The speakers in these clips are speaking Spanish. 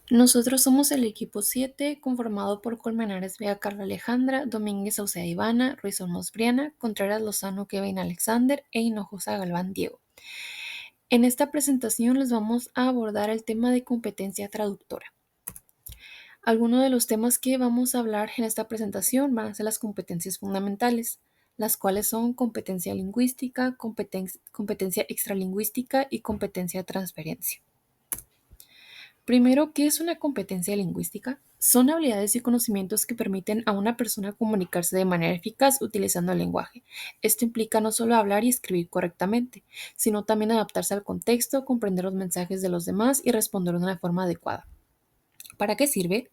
Nosotros somos el equipo 7, conformado por Colmenares Vega Carla Alejandra, Domínguez Sauceda Ivana, Ruiz Olmos Briana, Contreras Lozano Kevin Alexander e Hinojosa Galván Diego. En esta presentación les vamos a abordar el tema de competencia traductora. Algunos de los temas que vamos a hablar en esta presentación van a ser las competencias fundamentales, las cuales son competencia lingüística, competencia extralingüística y competencia de transferencia. Primero, ¿qué es una competencia lingüística? Son habilidades y conocimientos que permiten a una persona comunicarse de manera eficaz utilizando el lenguaje. Esto implica no solo hablar y escribir correctamente, sino también adaptarse al contexto, comprender los mensajes de los demás y responder de una forma adecuada. ¿Para qué sirve?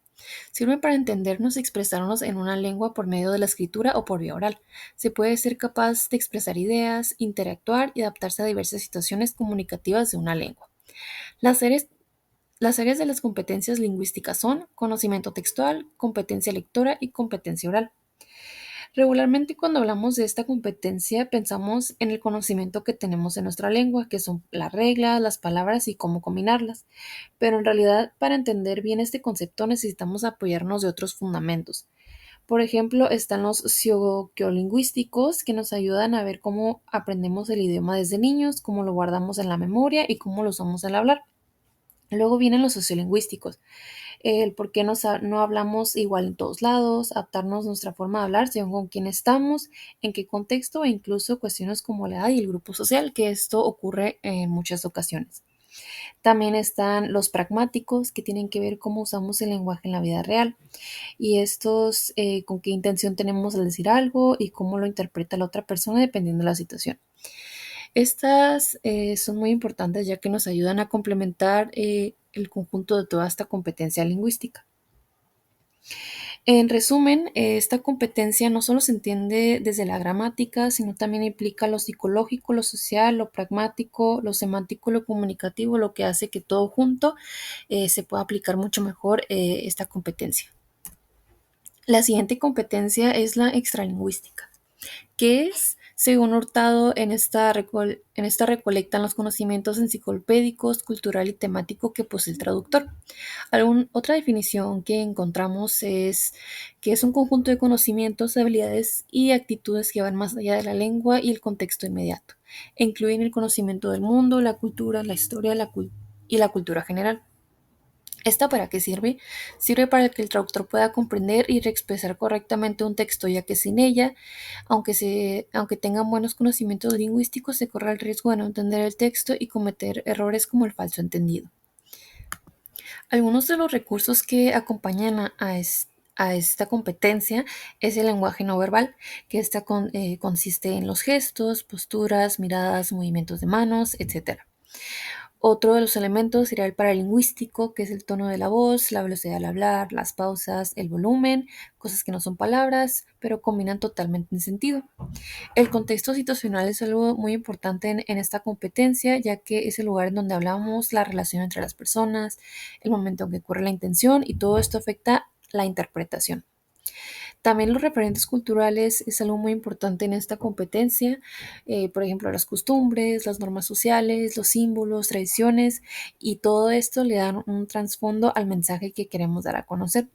Sirve para entendernos y expresarnos en una lengua por medio de la escritura o por vía oral. Se puede ser capaz de expresar ideas, interactuar y adaptarse a diversas situaciones comunicativas de una lengua. Las áreas de las competencias lingüísticas son conocimiento textual, competencia lectora y competencia oral. Regularmente cuando hablamos de esta competencia pensamos en el conocimiento que tenemos en nuestra lengua, que son las reglas, las palabras y cómo combinarlas. Pero en realidad para entender bien este concepto necesitamos apoyarnos de otros fundamentos. Por ejemplo, están los sociolingüísticos que nos ayudan a ver cómo aprendemos el idioma desde niños, cómo lo guardamos en la memoria y cómo lo usamos al hablar. Luego vienen los sociolingüísticos, el por qué no hablamos igual en todos lados, adaptarnos nuestra forma de hablar según con quién estamos, en qué contexto e incluso cuestiones como la edad y el grupo social, que esto ocurre en muchas ocasiones. También están los pragmáticos, que tienen que ver cómo usamos el lenguaje en la vida real y estos con qué intención tenemos al decir algo y cómo lo interpreta la otra persona dependiendo de la situación. Estas son muy importantes ya que nos ayudan a complementar el conjunto de toda esta competencia lingüística. En resumen, esta competencia no solo se entiende desde la gramática, sino también implica lo psicológico, lo social, lo pragmático, lo semántico, lo comunicativo, lo que hace que todo junto se pueda aplicar mucho mejor esta competencia. La siguiente competencia es la extralingüística, que es, según Hurtado, en esta recolectan los conocimientos enciclopédicos, cultural y temático que posee el traductor. Otra definición que encontramos es que es un conjunto de conocimientos, habilidades y actitudes que van más allá de la lengua y el contexto inmediato. Incluyen el conocimiento del mundo, la cultura, la historia y la cultura general. ¿Esta para qué sirve? Sirve para que el traductor pueda comprender y reexpresar correctamente un texto, ya que sin ella, aunque tengan buenos conocimientos lingüísticos, se corre el riesgo de no entender el texto y cometer errores como el falso entendido. Algunos de los recursos que acompañan a esta competencia es el lenguaje no verbal, que consiste en los gestos, posturas, miradas, movimientos de manos, etc. Otro de los elementos sería el paralingüístico, que es el tono de la voz, la velocidad al hablar, las pausas, el volumen, cosas que no son palabras, pero combinan totalmente en sentido. El contexto situacional es algo muy importante en esta competencia, ya que es el lugar en donde hablamos, la relación entre las personas, el momento en que ocurre la intención y todo esto afecta la interpretación. También los referentes culturales es algo muy importante en esta competencia, por ejemplo, las costumbres, las normas sociales, los símbolos, tradiciones y todo esto le dan un trasfondo al mensaje que queremos dar a conocer.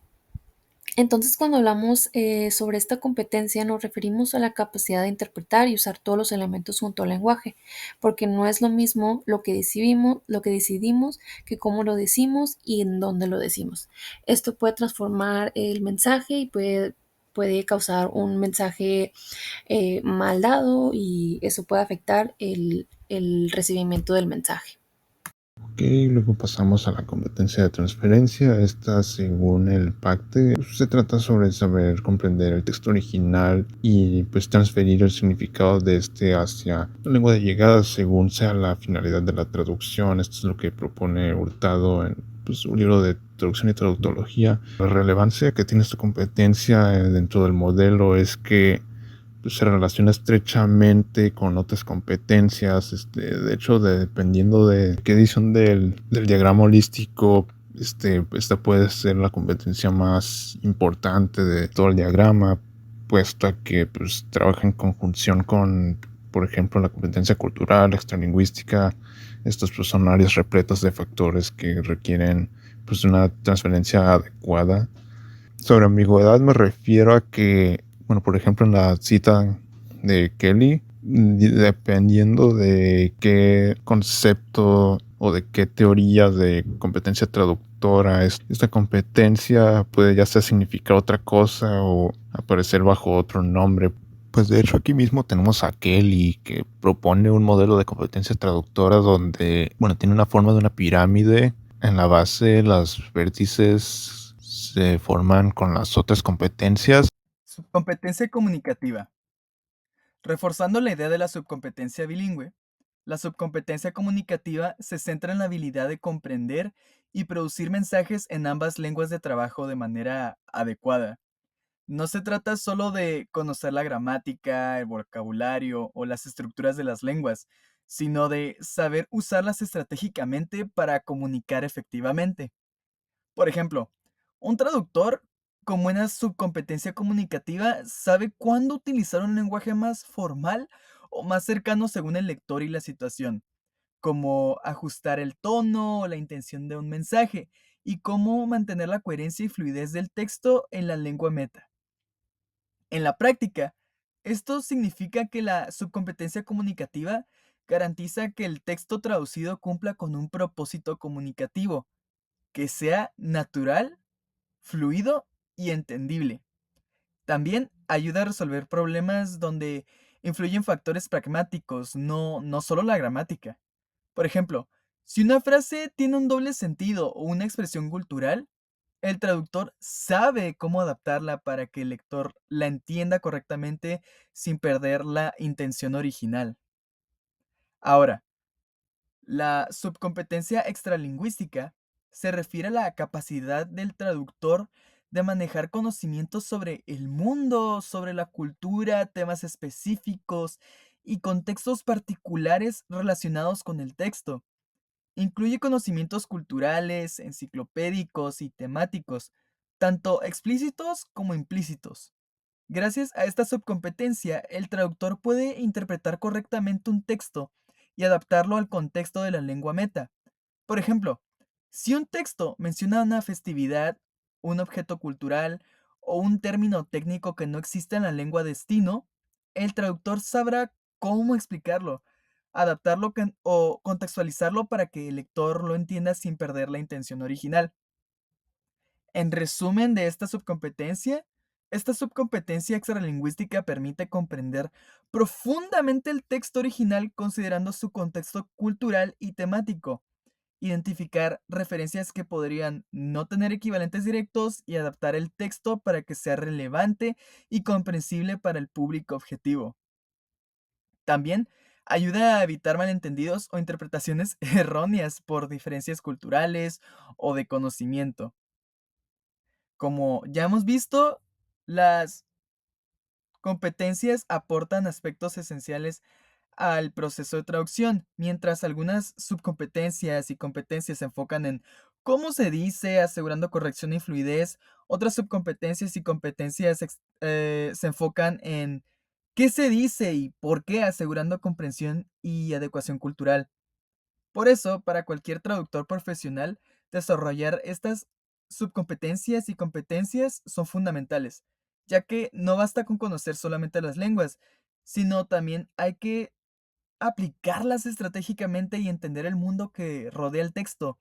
Entonces, cuando hablamos sobre esta competencia, nos referimos a la capacidad de interpretar y usar todos los elementos junto al lenguaje, porque no es lo mismo lo que decidimos que cómo lo decimos y en dónde lo decimos. Esto puede transformar el mensaje y puede causar un mensaje mal dado y eso puede afectar el recibimiento del mensaje. Ok, luego pasamos a la competencia de transferencia. Esta, según el PACTE, se trata sobre saber comprender el texto original y pues transferir el significado de este hacia la lengua de llegada según sea la finalidad de la traducción. Esto es lo que propone Hurtado en un libro de traducción y traductología. La relevancia que tiene esta competencia dentro del modelo es que se relaciona estrechamente con otras competencias. De hecho, dependiendo de qué edición del diagrama holístico, esta puede ser la competencia más importante de todo el diagrama, puesto a que trabaja en conjunción con, por ejemplo, la competencia cultural, extralingüística. Estos son áreas repletas de factores que requieren pues una transferencia adecuada. Sobre ambigüedad me refiero a que, bueno, por ejemplo, en la cita de Kelly, dependiendo de qué concepto o de qué teoría de competencia traductora esta competencia puede ya sea significar otra cosa o aparecer bajo otro nombre. Pues de hecho aquí mismo tenemos a Kelly que propone un modelo de competencia traductora donde, bueno, tiene una forma de una pirámide. En la base los vértices se forman con las otras competencias. Subcompetencia comunicativa. Reforzando la idea de la subcompetencia bilingüe, la subcompetencia comunicativa se centra en la habilidad de comprender y producir mensajes en ambas lenguas de trabajo de manera adecuada. No se trata solo de conocer la gramática, el vocabulario o las estructuras de las lenguas, sino de saber usarlas estratégicamente para comunicar efectivamente. Por ejemplo, un traductor con buena subcompetencia comunicativa sabe cuándo utilizar un lenguaje más formal o más cercano según el lector y la situación, como ajustar el tono o la intención de un mensaje y cómo mantener la coherencia y fluidez del texto en la lengua meta. En la práctica, esto significa que la subcompetencia comunicativa garantiza que el texto traducido cumpla con un propósito comunicativo, que sea natural, fluido y entendible. También ayuda a resolver problemas donde influyen factores pragmáticos, no solo la gramática. Por ejemplo, si una frase tiene un doble sentido o una expresión cultural, el traductor sabe cómo adaptarla para que el lector la entienda correctamente sin perder la intención original. Ahora, la subcompetencia extralingüística se refiere a la capacidad del traductor de manejar conocimientos sobre el mundo, sobre la cultura, temas específicos y contextos particulares relacionados con el texto. Incluye conocimientos culturales, enciclopédicos y temáticos, tanto explícitos como implícitos. Gracias a esta subcompetencia, el traductor puede interpretar correctamente un texto y adaptarlo al contexto de la lengua meta. Por ejemplo, si un texto menciona una festividad, un objeto cultural o un término técnico que no existe en la lengua destino, el traductor sabrá cómo explicarlo, adaptarlo o contextualizarlo para que el lector lo entienda sin perder la intención original. En resumen de esta subcompetencia extralingüística permite comprender profundamente el texto original considerando su contexto cultural y temático, identificar referencias que podrían no tener equivalentes directos y adaptar el texto para que sea relevante y comprensible para el público objetivo. También ayuda a evitar malentendidos o interpretaciones erróneas por diferencias culturales o de conocimiento. Como ya hemos visto, las competencias aportan aspectos esenciales al proceso de traducción, mientras algunas subcompetencias y competencias se enfocan en cómo se dice, asegurando corrección y fluidez. Otras subcompetencias y competencias se enfocan en qué se dice y por qué, asegurando comprensión y adecuación cultural. Por eso, para cualquier traductor profesional, desarrollar estas subcompetencias y competencias son fundamentales, ya que no basta con conocer solamente las lenguas, sino también hay que aplicarlas estratégicamente y entender el mundo que rodea el texto.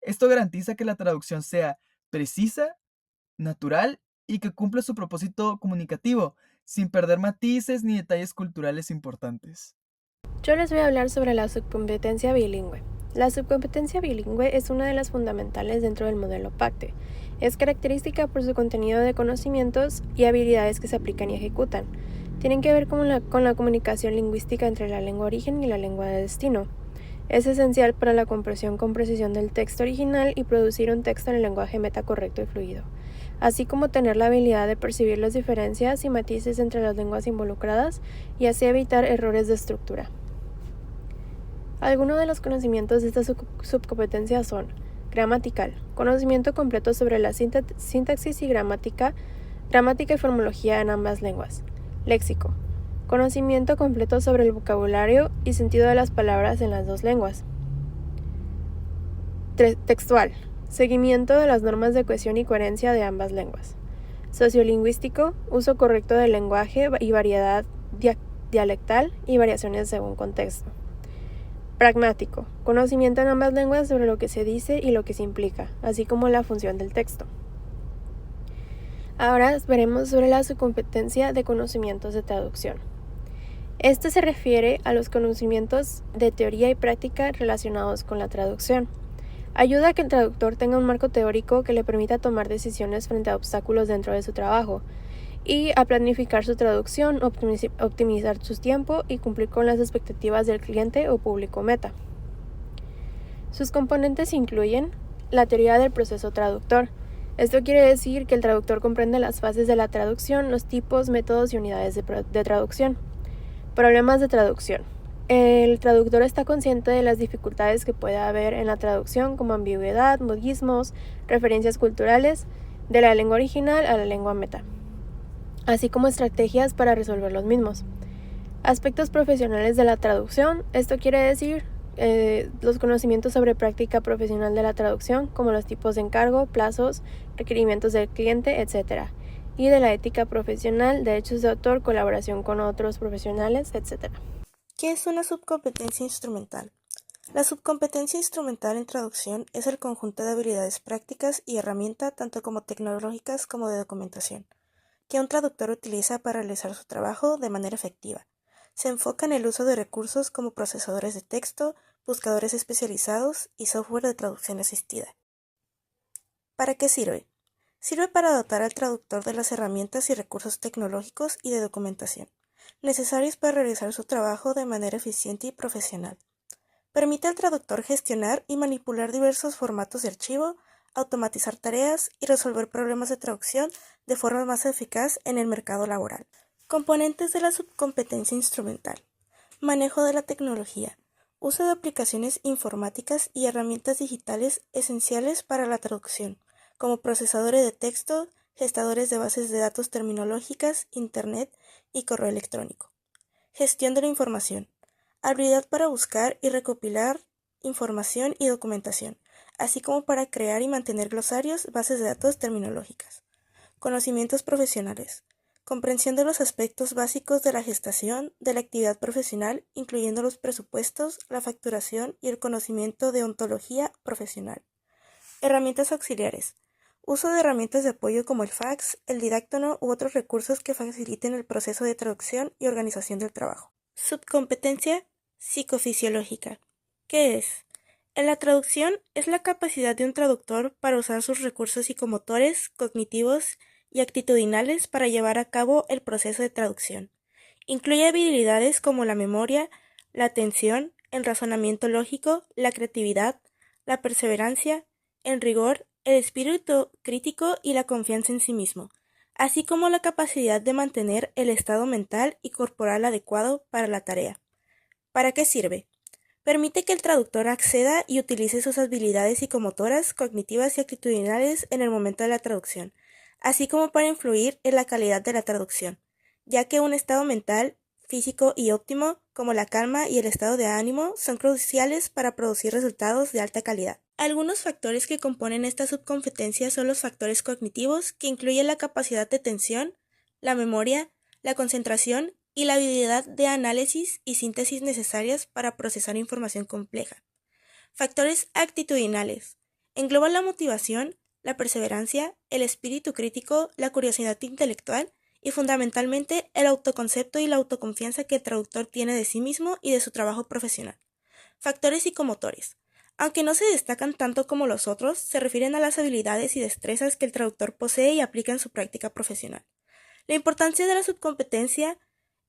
Esto garantiza que la traducción sea precisa, natural y que cumpla su propósito comunicativo, sin perder matices ni detalles culturales importantes. Yo les voy a hablar sobre la subcompetencia bilingüe. La subcompetencia bilingüe es una de las fundamentales dentro del modelo PACTE. Es característica por su contenido de conocimientos y habilidades que se aplican y ejecutan. Tienen que ver con la comunicación lingüística entre la lengua origen y la lengua de destino. Es esencial para la comprensión con precisión del texto original y producir un texto en el lenguaje meta correcto y fluido, así como tener la habilidad de percibir las diferencias y matices entre las lenguas involucradas y así evitar errores de estructura. Algunos de los conocimientos de esta subcompetencia son: gramatical, conocimiento completo sobre la sintaxis y gramática y formología en ambas lenguas. Léxico, conocimiento completo sobre el vocabulario y sentido de las palabras en las dos lenguas. Textual, seguimiento de las normas de cohesión y coherencia de ambas lenguas. Sociolingüístico, uso correcto del lenguaje y variedad dialectal y variaciones según contexto. Pragmático, conocimiento en ambas lenguas sobre lo que se dice y lo que se implica, así como la función del texto. Ahora veremos sobre la subcompetencia de conocimientos de traducción. Este se refiere a los conocimientos de teoría y práctica relacionados con la traducción. Ayuda a que el traductor tenga un marco teórico que le permita tomar decisiones frente a obstáculos dentro de su trabajo y a planificar su traducción, optimizar su tiempo y cumplir con las expectativas del cliente o público meta. Sus componentes incluyen la teoría del proceso traductor. Esto quiere decir que el traductor comprende las fases de la traducción, los tipos, métodos y unidades de traducción. Problemas de traducción. El traductor está consciente de las dificultades que puede haber en la traducción, como ambigüedad, modismos, referencias culturales, de la lengua original a la lengua meta, así como estrategias para resolver los mismos. Aspectos profesionales de la traducción. Esto quiere decir los conocimientos sobre práctica profesional de la traducción, como los tipos de encargo, plazos, requerimientos del cliente, etc. Y de la ética profesional, derechos de autor, colaboración con otros profesionales, etc. ¿Qué es una subcompetencia instrumental? La subcompetencia instrumental en traducción es el conjunto de habilidades prácticas y herramientas, tanto como tecnológicas como de documentación, que un traductor utiliza para realizar su trabajo de manera efectiva. Se enfoca en el uso de recursos como procesadores de texto, buscadores especializados y software de traducción asistida. ¿Para qué sirve? Sirve para dotar al traductor de las herramientas y recursos tecnológicos y de documentación necesarios para realizar su trabajo de manera eficiente y profesional. Permite al traductor gestionar y manipular diversos formatos de archivo, automatizar tareas y resolver problemas de traducción de forma más eficaz en el mercado laboral. Componentes de la subcompetencia instrumental. Manejo de la tecnología. Uso de aplicaciones informáticas y herramientas digitales esenciales para la traducción, como procesadores de texto, gestadores de bases de datos terminológicas, Internet y correo electrónico. Gestión de la información. Habilidad para buscar y recopilar información y documentación, así como para crear y mantener glosarios, bases de datos terminológicas. Conocimientos profesionales. Comprensión de los aspectos básicos de la gestación de la actividad profesional, incluyendo los presupuestos, la facturación y el conocimiento de ontología profesional. Herramientas auxiliares. Uso de herramientas de apoyo como el fax, el didáctono u otros recursos que faciliten el proceso de traducción y organización del trabajo. Subcompetencia psicofisiológica. ¿Qué es? En la traducción es la capacidad de un traductor para usar sus recursos psicomotores, cognitivos y actitudinales para llevar a cabo el proceso de traducción. Incluye habilidades como la memoria, la atención, el razonamiento lógico, la creatividad, la perseverancia, el rigor, el espíritu crítico y la confianza en sí mismo, así como la capacidad de mantener el estado mental y corporal adecuado para la tarea. ¿Para qué sirve? Permite que el traductor acceda y utilice sus habilidades psicomotoras, cognitivas y actitudinales en el momento de la traducción, así como para influir en la calidad de la traducción, ya que un estado mental, físico y óptimo, como la calma y el estado de ánimo, son cruciales para producir resultados de alta calidad. Algunos factores que componen esta subcompetencia son los factores cognitivos, que incluyen la capacidad de atención, la memoria, la concentración y la habilidad de análisis y síntesis necesarias para procesar información compleja. Factores actitudinales. Engloban la motivación, la perseverancia, el espíritu crítico, la curiosidad intelectual y fundamentalmente el autoconcepto y la autoconfianza que el traductor tiene de sí mismo y de su trabajo profesional. Factores psicomotores. Aunque no se destacan tanto como los otros, se refieren a las habilidades y destrezas que el traductor posee y aplica en su práctica profesional. La importancia de la subcompetencia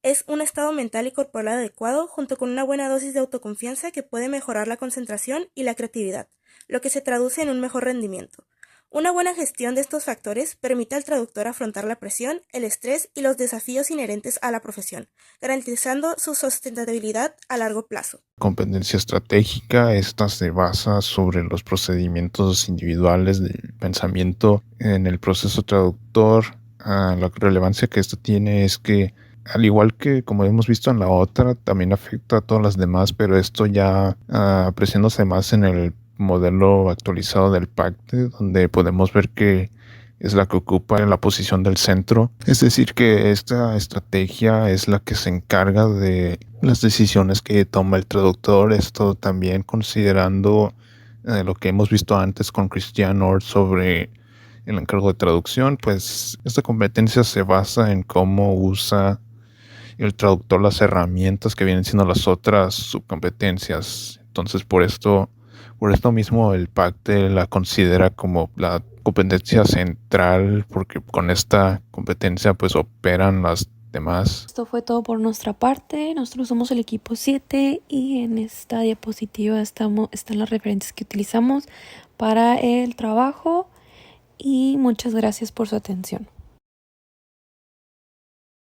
es un estado mental y corporal adecuado junto con una buena dosis de autoconfianza que puede mejorar la concentración y la creatividad, lo que se traduce en un mejor rendimiento. Una buena gestión de estos factores permite al traductor afrontar la presión, el estrés y los desafíos inherentes a la profesión, garantizando su sustentabilidad a largo plazo. Competencia estratégica, esta se basa sobre los procedimientos individuales del pensamiento en el proceso traductor. La relevancia que esto tiene es que, al igual que como hemos visto en la otra, también afecta a todas las demás, pero esto ya apreciándose más en el modelo actualizado del PACTE, donde podemos ver que es la que ocupa la posición del centro. Es decir, que esta estrategia es la que se encarga de las decisiones que toma el traductor. Esto también considerando lo que hemos visto antes con Christian Nord sobre el encargo de traducción, pues esta competencia se basa en cómo usa el traductor las herramientas que vienen siendo las otras subcompetencias. Entonces, por esto mismo el PACTE la considera como la competencia central, porque con esta competencia pues operan las demás. Esto fue todo por nuestra parte. Nosotros somos el equipo 7 y en esta diapositiva están las referencias que utilizamos para el trabajo y muchas gracias por su atención.